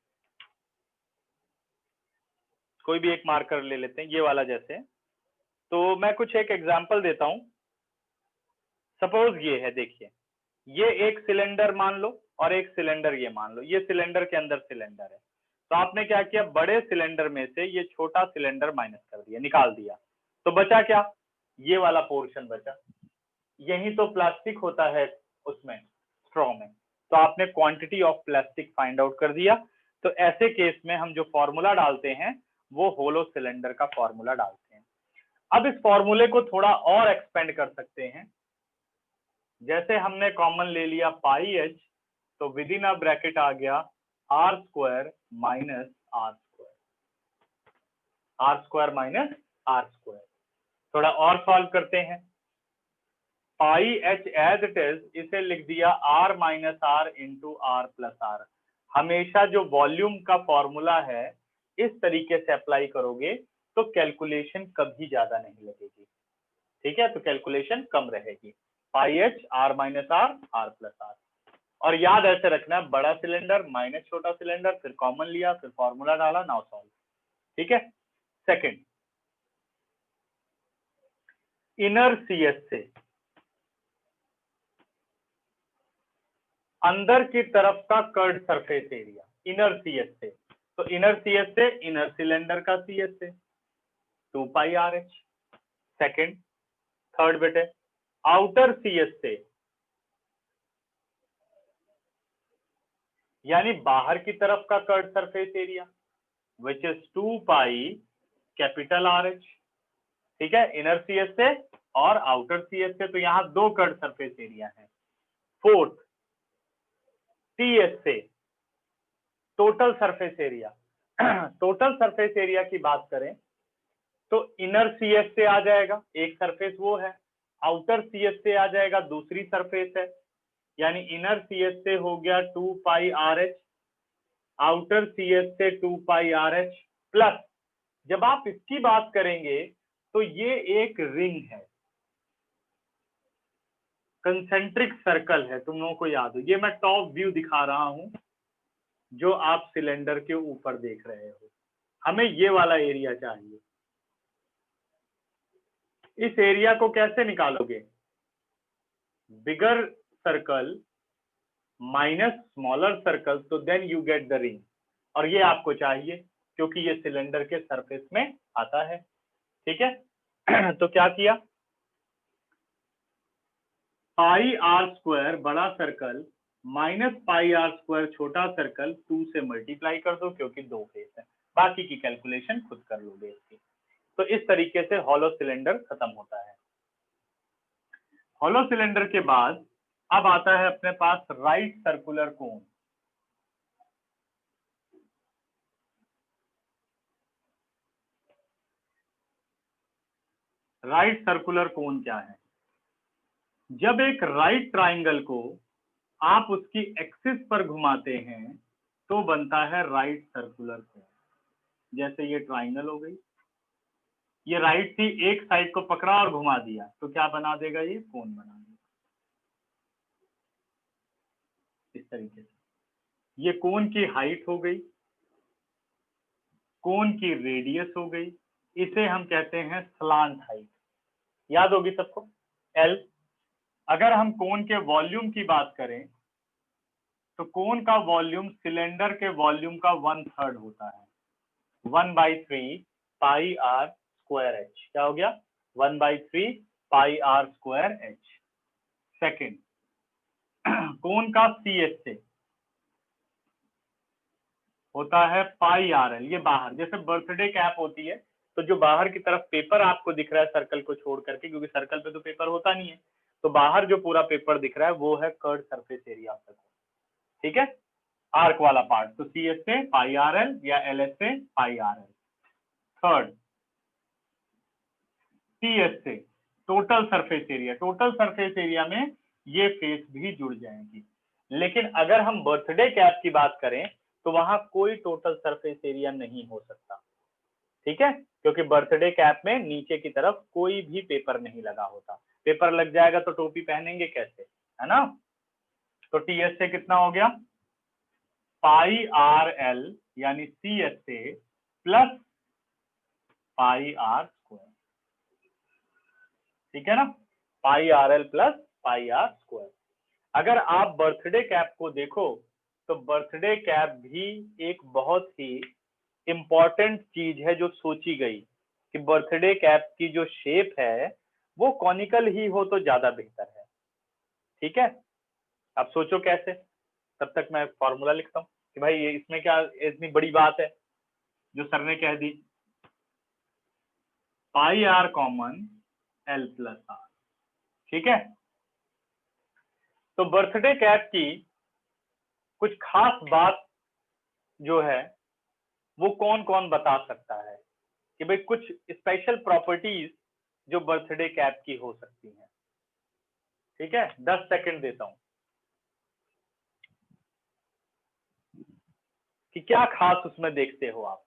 कोई भी एक मार्कर ले लेते हैं, ये वाला जैसे, तो मैं कुछ एक एग्जांपल देता हूं। सपोज ये है, देखिए ये एक सिलेंडर मान लो और एक सिलेंडर ये मान लो, ये सिलेंडर के अंदर सिलेंडर है। तो आपने क्या किया, बड़े सिलेंडर में से ये छोटा सिलेंडर माइनस कर दिया, निकाल दिया, तो बचा क्या? ये वाला पोर्शन बचा। यही तो प्लास्टिक होता है उसमें, स्ट्रॉ में। तो आपने quantity of plastic find out कर दिया। तो ऐसे केस में हम जो फॉर्मूला डालते हैं वो होलो सिलेंडर का फॉर्मूला डालते हैं। अब इस फॉर्मूले को थोड़ा और एक्सपेंड कर सकते हैं। जैसे हमने कॉमन ले लिया पाई एच, तो विद इन अ ब्रैकेट आ गया R square minus R square, R square minus R square. थोड़ा और सॉल्व करते हैं। Pi H as it is, इसे लिख दिया R minus R into R plus R. हमेशा जो वॉल्यूम का फॉर्मूला है इस तरीके से अप्लाई करोगे तो कैलकुलेशन कभी ज्यादा नहीं लगेगी, ठीक है? तो कैलकुलेशन कम रहेगी। Pi H R minus R, R plus R. और याद ऐसे रखना, बड़ा सिलेंडर माइनस छोटा सिलेंडर, फिर कॉमन लिया, फिर फॉर्मूला डाला, नाउ सॉल्व, ठीक है? सेकंड, इनर सीएस से अंदर की तरफ का curd surface area, inner CS से, तो इनर सीएस से इनर सिलेंडर का सीएस से 2 pi R H. Second, third बेटे, आउटर सीएस से यानी बाहर की तरफ का curd surface area, which is 2 pi capital R H, ठीक है? इनर सीएस से और आउटर सीएस से, तो यहां दो कर्ड सरफेस एरिया है। Fourth, CSA total surface area. Total surface area की बात करें तो इनर CSA आ जाएगा, एक सरफेस वो है, आउटर CSA आ जाएगा, दूसरी सरफेस है, यानी इनर CSA हो गया 2 पाई RH, आउटर CSA 2 पाई RH प्लस जब आप इसकी बात करेंगे तो ये एक रिंग है, कंसेंट्रिक सर्कल है, तुम लोगों को याद हो, ये मैं टॉप व्यू दिखा रहा हूं जो आप सिलेंडर के ऊपर देख रहे हो। हमें ये वाला एरिया चाहिए। इस एरिया को कैसे निकालोगे? Bigger circle minus smaller circle, तो then you get the ring, और ये आपको चाहिए क्योंकि ये सिलेंडर के सरफेस में आता है। ठीक है तो क्या किया, पाई आर स्क्वायर बड़ा circle minus pi R square छोटा सर्कल 2 से मल्टीप्लाई कर दो क्योंकि 2 फेस है, बाकी की कैलकुलेशन खुद कर लोगे इसकी। तो इस तरीके से हॉलो सिलेंडर खत्म होता है। हॉलो सिलेंडर के बाद अब आता है अपने पास right circular cone. Right circular cone क्या है? जब एक राइट ट्राइंगल को आप उसकी एक्सिस पर घुमाते हैं तो बनता है राइट सर्कुलर कोन। जैसे ये ट्राइंगल हो गई, ये राइट थी, एक साइड को पकड़ा और घुमा दिया तो क्या बना देगा? ये कोन बना देगा। इस तरीके से ये कोन की हाइट हो गई, कोन की रेडियस हो गई, इसे हम कहते हैं स्लांट हाइट, याद होगी सबको, L। अगर हम कोन के वॉल्यूम की बात करें तो कोन का वॉल्यूम सिलेंडर के वॉल्यूम का 1/3 होता है, 1/3 पाई आर स्क्वायर एच। क्या हो गया? 1/3 पाई आर स्क्वायर एच। सेकेंड, कोन का CSA होता है पाई आर एल, ये बाहर, जैसे बर्थडे कैप होती है तो जो बाहर की तरफ पेपर आपको दिख रहा है सर्कल को छोड़ करके, क्योंकि सर्कल पे तो पेपर होता नहीं है, तो बाहर जो पूरा पेपर दिख रहा है वो है curved surface area of the cone. ठीक है, आर्क वाला पार्ट, तो CSA पाई आर एल या LSA pi R L. Third, CSA total surface area. Total surface area में ये फेस भी जुड़ जाएंगी, लेकिन अगर हम बर्थडे कैप की बात करें तो वहां कोई टोटल सरफेस एरिया नहीं हो सकता। ठीक है, क्योंकि बर्थडे कैप में नीचे की तरफ कोई भी पेपर नहीं लगा होता, पेपर लग जाएगा तो टोपी पहनेंगे कैसे, है ना। तो TSA कितना हो गया? पाई आर एल यानी CSA plus pi R square. ठीक है ना, pi R L plus pi R square. अगर आप बर्थडे कैप को देखो तो बर्थडे कैप भी एक बहुत ही इंपॉर्टेंट चीज है जो सोची गई कि बर्थडे कैप की जो शेप है वो कॉनिकल ही हो तो ज्यादा बेहतर है। ठीक है, अब सोचो कैसे, तब तक मैं फॉर्मूला लिखता हूँ कि भाई ये इसमें क्या इतनी बड़ी बात है जो सर ने कह दी। Pi R common L plus R. ठीक है, तो बर्थडे कैप की कुछ खास बात जो है वो कौन कौन बता सकता है कि भाई कुछ स्पेशल प्रॉपर्टीज जो बर्थडे कैप की हो सकती हैं। ठीक है, 10 सेकंड देता हूं कि क्या खास उसमें देखते हो आप।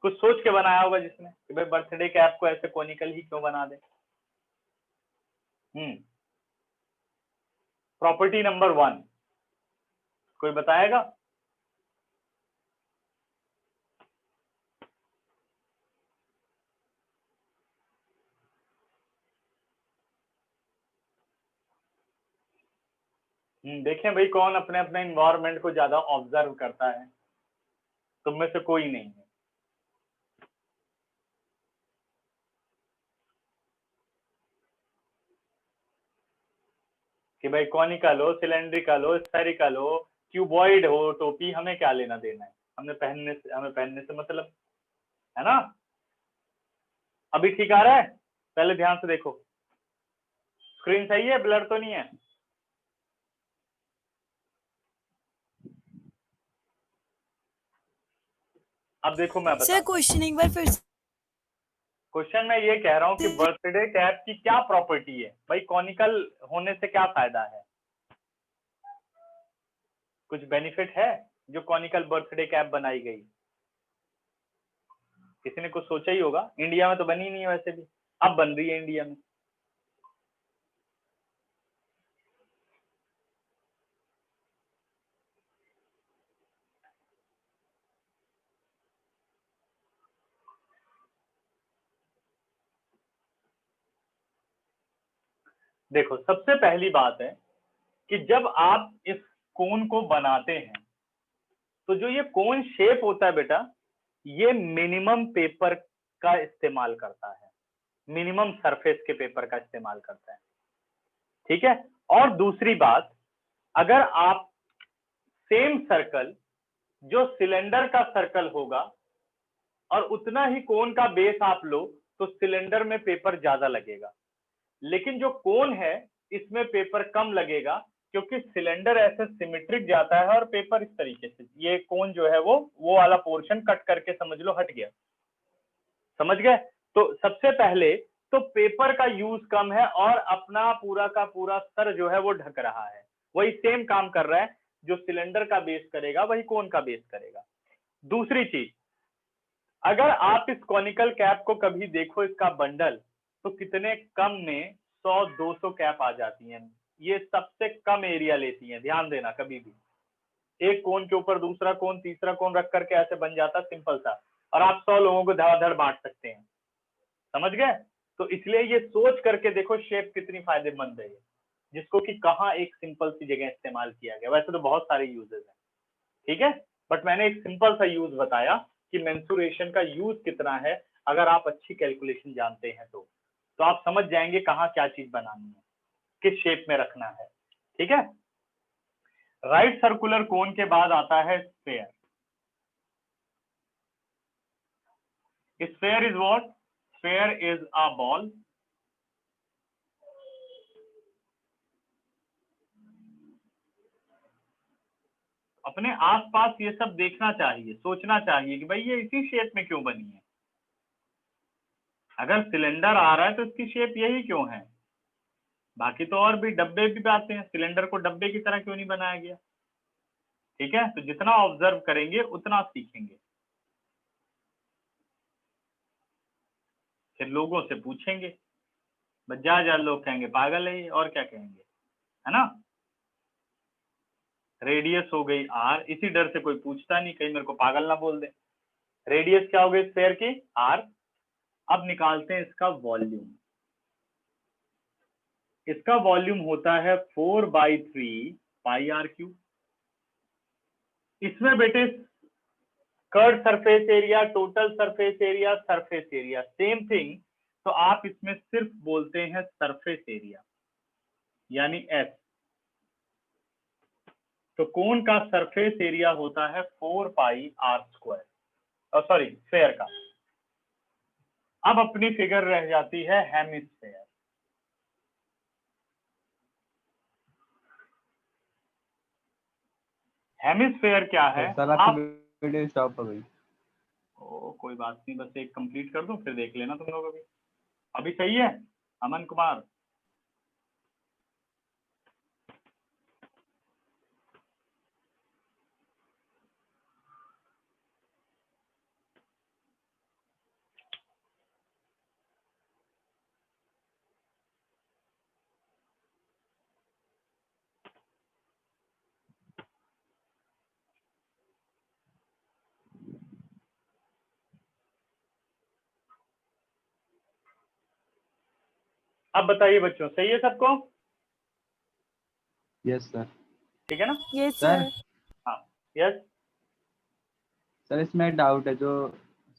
कुछ सोच के बनाया होगा जिसमें कि भाई बर्थडे कैप को ऐसे कोनिकल ही क्यों बना दे। प्रॉपर्टी नंबर 1 कोई बताएगा? देखें भाई कौन अपने अपने इन्वायरमेंट को ज्यादा ऑब्जर्व करता है। तुम में से कोई नहीं है। कि भाई कॉनिकल हो, सिलेंड्रिकल हो, स्फेरिकल हो, क्यूबॉइड हो टोपी, हमें क्या लेना देना है, हमें पहनने से मतलब है ना। अभी ठीक आ रहा है? पहले ध्यान से देखो, स्क्रीन सही है, ब्लर तो नहीं है? अब देखो मैं
सर
बता,
क्वेश्चन एक बार फिर से
क्वेश्चन मैं ये कह रहा हूँ कि बर्थडे कैप की क्या प्रॉपर्टी है भाई, कॉनिकल होने से क्या फायदा है, कुछ बेनिफिट है जो कॉनिकल बर्थडे कैप बनाई गई? किसी ने कुछ सोचा ही होगा। इंडिया में तो बनी नहीं है वैसे भी, अब बन रही है इंडिया में। देखो सबसे पहली बात है कि जब आप इस कोन को बनाते हैं तो जो ये कोन शेप होता है बेटा, ये मिनिमम पेपर का इस्तेमाल करता है, मिनिमम सरफेस के पेपर का इस्तेमाल करता है, ठीक है। और दूसरी बात, अगर आप सेम सर्कल जो सिलेंडर का सर्कल होगा और उतना ही कोन का बेस आप लो तो सिलेंडर में पेपर ज्यादा लगेगा, लेकिन जो कोन है इसमें पेपर कम लगेगा क्योंकि सिलेंडर ऐसे सिमेट्रिक जाता है और पेपर इस तरीके से, ये कोन जो है वो वाला पोर्शन कट करके समझ लो हट गया, समझ गए। तो सबसे पहले तो पेपर का यूज कम है और अपना पूरा का पूरा सर जो है वो ढक रहा है, वही सेम काम कर रहा है, जो सिलेंडर का बेस करेगा वही कोन का बेस करेगा। दूसरी चीज, अगर आप इस कॉनिकल कैप को कभी देखो इसका बंडल, तो कितने कम में 100-200 कैप आ जाती हैं, ये सबसे कम एरिया लेती हैं, ध्यान देना कभी भी। एक कोन के ऊपर दूसरा कोन तीसरा कोन रख करके ऐसे बन जाता सिंपल सा, और आप 100 लोगों को धड़ाधड़ बांट सकते हैं, समझ गए। तो इसलिए ये सोच करके देखो शेप कितनी फायदेमंद है, जिसको कि कहाँ एक सिंपल सी जगह इस्तेमाल किया गया। वैसे तो बहुत सारे यूजेस हैं, ठीक है, बट मैंने एक सिंपल सा यूज बताया कि मेंसुरेशन का यूज कितना है। अगर आप अच्छी कैलकुलेशन जानते हैं तो आप समझ जाएंगे कहाँ क्या चीज बनानी है, किस शेप में रखना है, ठीक है। राइट सर्कुलर कोन के बाद आता है sphere. Sphere is what? Sphere is a ball अपने आसपास ये सब देखना चाहिए, सोचना चाहिए कि भाई ये इसी शेप में क्यों बनी है। अगर सिलेंडर आ रहा है तो इसकी शेप यही क्यों है, बाकी तो और भी डब्बे भी आते हैं, सिलेंडर को डब्बे की तरह क्यों नहीं बनाया गया, ठीक है। तो जितना ऑब्जर्व करेंगे उतना सीखेंगे, फिर लोगों से पूछेंगे, बस जा लोग कहेंगे पागल है ये, और क्या कहेंगे, है ना। रेडियस हो गई आर, इसी डर से कोई पूछता नहीं कहीं मेरे को पागल ना बोल दे। रेडियस क्या हो गई स्फेयर की? आर। अब निकालते हैं इसका वॉल्यूम। इसका वॉल्यूम होता है 4/3 पाई आर क्यूब। इसमें बेटे curve surface area, total surface area, surface area same thing, तो आप इसमें सिर्फ बोलते हैं सरफेस एरिया यानी एस। तो कोन का सरफेस एरिया होता है 4 पाई आर स्क्वायर, सॉरी स्फेयर का। अब अपनी फिगर रह जाती है हेमिस्फेयर। हेमिस्फेयर क्या है?
सर आपकी वीडियो स्टॉप हो गई।
ओ कोई बात नहीं, बस एक कंप्लीट कर दूं फिर देख लेना तुम लोग। अभी सही है अमन कुमार? अब बताइए बच्चों, सही है सबको?
Yes sir.
ठीक है ना?
Yes
sir
sir.
हाँ यस।
सर इसमें एक डाउट है, जो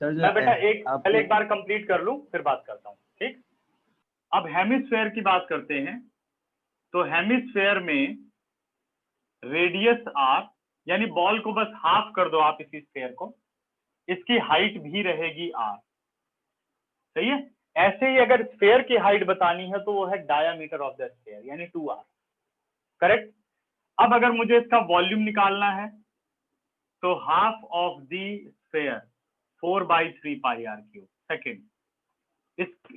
सर जो
मैं बेटा एक
आप
पहले एक बार कंप्लीट कर लूं फिर बात करता हूँ, ठीक। अब हेमिस्फेयर की बात करते हैं। तो हेमिस्फेयर में रेडियस आर, यानी बॉल को बस हाफ कर दो आप इसी स्फेयर को, इसकी हाइट भी रहेगी आर, सही है। ऐसे ही अगर स्फेयर की हाइट बतानी है तो वो है डायामीटर ऑफ द स्फेयर यानी 2r, करेक्ट। अब अगर मुझे इसका वॉल्यूम निकालना है तो half of the sphere 4/3 pi R cube second.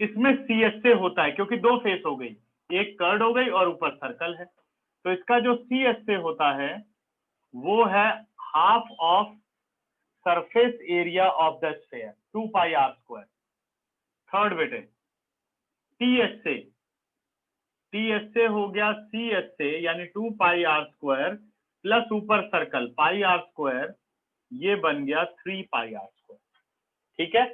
इसमें CSA होता है क्योंकि दो फेस हो गई, एक कर्ड हो गई और ऊपर सर्कल है, तो इसका जो CSA होता है वो है half of surface area of the sphere 2 pi R square. Third बेटे TSA हो गया CSA यानी 2 पाई आर स्क्वायर प्लस ऊपर सर्कल पाई आर स्क्वायर, ये बन गया 3 पाई आर स्क्वायर। ठीक है,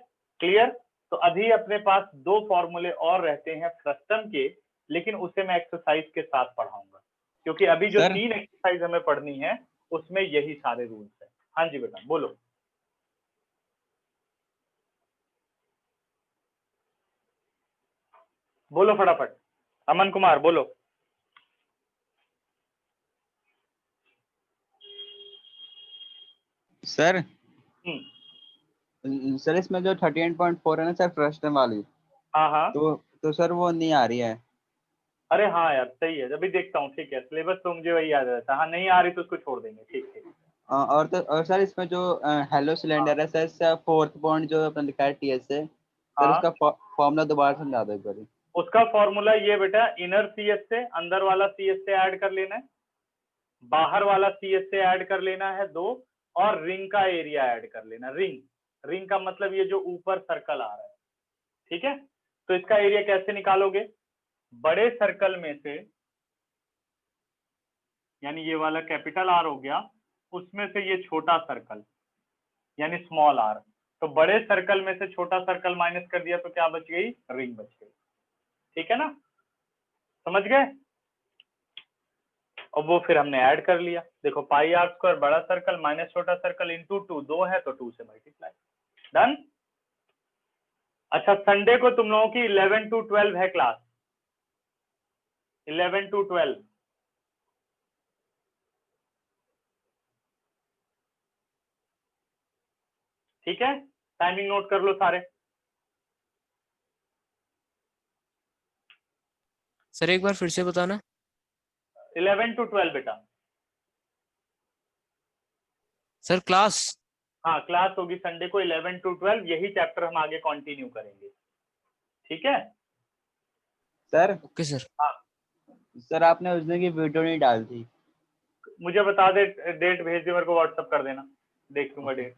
क्लियर। तो अभी अपने पास दो फॉर्मूले और रहते हैं फ्रस्टम के, लेकिन उसे मैं एक्सरसाइज के साथ पढ़ाऊंगा क्योंकि अभी जो
सर?
3 एक्सरसाइज हमें पढ़नी है उसमें यही सारे रूल्स है। हाँ जी बेटा बोलो। बोलो फटाफट, अमन कुमार बोलो।
सर सर इसमें जो 38.4 है ना सर फ्रस्टम वाली,
हाँ हाँ,
तो सर वो नहीं आ रही है।
अरे हाँ यार सही है, अभी देखता हूँ। ठीक है, सिलेबस तो मुझे वही याद रहता है। हाँ नहीं आ रही तो उसको छोड़ देंगे। ठीक ठीक।
और सर इसमें जो हेलो सिलेंडर है सर, इसका फोर्थ पॉइंट जो अपना लिखा है TSA, सर
हाँ,
उसका फॉर्मूला दोबारा समझा दो एक बार।
उसका फॉर्मूला ये बेटा, इनर CSA अंदर वाला CSA ऐड कर लेना है, बाहर वाला CSA ऐड कर लेना है 2, और रिंग का एरिया ऐड कर लेना। रिंग का मतलब ये जो ऊपर सर्कल आ रहा है। ठीक है, तो इसका एरिया कैसे निकालोगे? बड़े सर्कल में से, यानी ये वाला कैपिटल R हो गया, उसमें से ये छोटा सर्कल यानी स्मॉल r, तो बड़े सर्कल में से छोटा सर्कल माइनस कर दिया तो क्या बच गई? रिंग बच गई। ठीक है ना, समझ गए? और वो फिर हमने ऐड कर लिया। देखो पाई आर स्क्वायर बड़ा सर्कल माइनस छोटा सर्कल इंटू 2, 2 है तो 2 से मल्टीप्लाई। डन। अच्छा, संडे को तुम लोगों की 11 to 12 है क्लास, 11 to 12। ठीक है, टाइमिंग नोट कर लो सारे।
सर एक बार फिर से बताना।
11 to 12 बेटा।
Sir class?
हाँ क्लास होगी संडे को 11 to 12, यही चैप्टर हम आगे कंटिन्यू करेंगे। ठीक है
सर?
Okay sir.
हाँ,
सर आपने उस दिन की वीडियो नहीं डाली थी।
मुझे बता दे, डेट भेज दे मेरे को व्हाट्सएप कर देना, देख लूंगा डेट।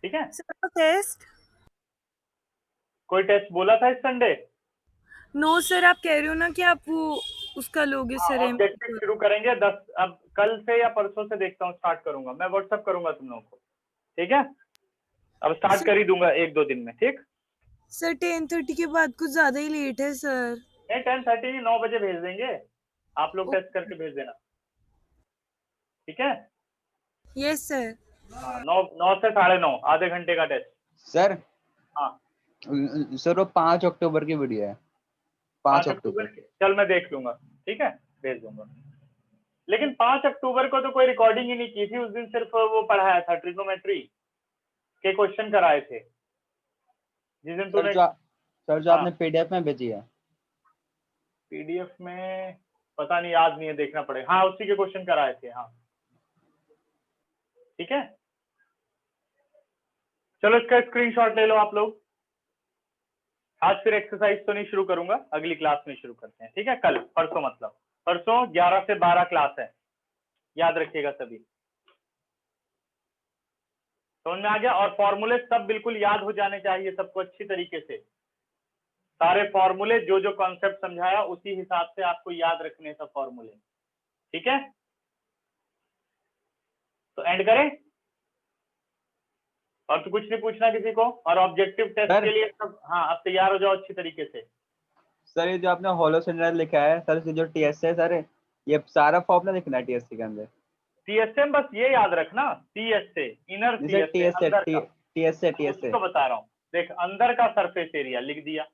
ठीक है,
सर टेस्ट?
कोई टेस्ट बोला था इस संडे?
नो सर, आप कह रहे हो ना कि आप वो उसका लोगे सर।
ऑब्जेक्टिव शुरू करेंगे 10, अब कल से या परसों से देखता हूँ स्टार्ट करूंगा, मैं व्हाट्सएप करूंगा तुम लोगों को। ठीक है, अब स्टार्ट कर ही दूंगा 1-2 दिन में। ठीक
सर 10:30 के बाद कुछ ज्यादा ही लेट है सर।
नहीं, 10:30 9 बजे भेज देंगे, आप लोग टेस्ट करके भेज देना। ठीक है,
यस सर।
हाँ 9 से 9:30, आधे घंटे का टेस्ट।
सर?
हाँ
सर वो 5 अक्टूबर की वीडियो है, 5 अक्टूबर।
चल मैं देख लूंगा। ठीक है, भेज दूंगा। लेकिन 5 अक्टूबर को तो कोई रिकॉर्डिंग ही नहीं की थी, उस दिन सिर्फ वो पढ़ाया था, ट्रिग्नोमेट्री के क्वेश्चन कराए थे जिस दिन तूने।
सर जो आपने PDF में भेजी है।
PDF में पता नहीं, याद नहीं है, देखना पड़ेगा। हाँ उसी के क्वेश्चन कराए थे। हाँ ठीक है, चलो इसका स्क्रीनशॉट ले लो आप लोग। आज फिर एक्सरसाइज तो नहीं शुरू करूंगा, अगली क्लास में शुरू करते हैं। ठीक है, कल परसों, मतलब परसों 11 से 12 क्लास है, याद रखिएगा सभी। समझ में आ गया? और फॉर्मूले सब बिल्कुल याद हो जाने चाहिए सबको अच्छी तरीके से। सारे फॉर्मूले जो जो कॉन्सेप्ट समझाया उसी हिसाब से आपको याद रखने सब फॉर्मूले। ठीक है, तो एंड करें? और तो कुछ नहीं पूछना किसी को? और ऑब्जेक्टिव टेस्ट के लिए सब, हाँ अब तैयार हो जाओ अच्छी तरीके से।
सर ये जो आपने होलो सिलेंडर लिखा है सर, इसकी जो TSA है सर, ये सारा फॉर्मूला लिखना है TSA के अंदर।
TSA बस ये याद रखना, TSA इनर CSA अंदर का।
TSA
तो बता रहा हूँ, देख अंदर का सरफेस एरिया लिख दिया,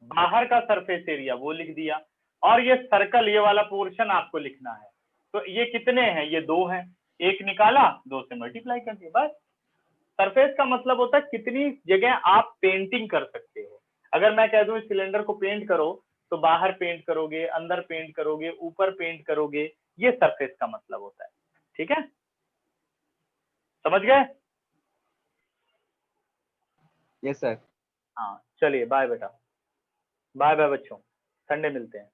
बाहर का सरफेस एरिया वो लिख दिया, और ये सर्कल ये वाला पोर्शन आपको लिखना है। तो ये कितने हैं? ये 2 हैं, एक निकाला 2 से मल्टीप्लाई कर दिया, बस। सरफेस का मतलब होता है कितनी जगह आप पेंटिंग कर सकते हो। अगर मैं कह दूं इस सिलेंडर को पेंट करो, तो बाहर पेंट करोगे, अंदर पेंट करोगे, ऊपर पेंट करोगे, ये सरफेस का मतलब होता है। ठीक है, समझ गए?
Yes sir.
हाँ चलिए बाय बेटा, बाय बाय बच्चों, संडे मिलते हैं।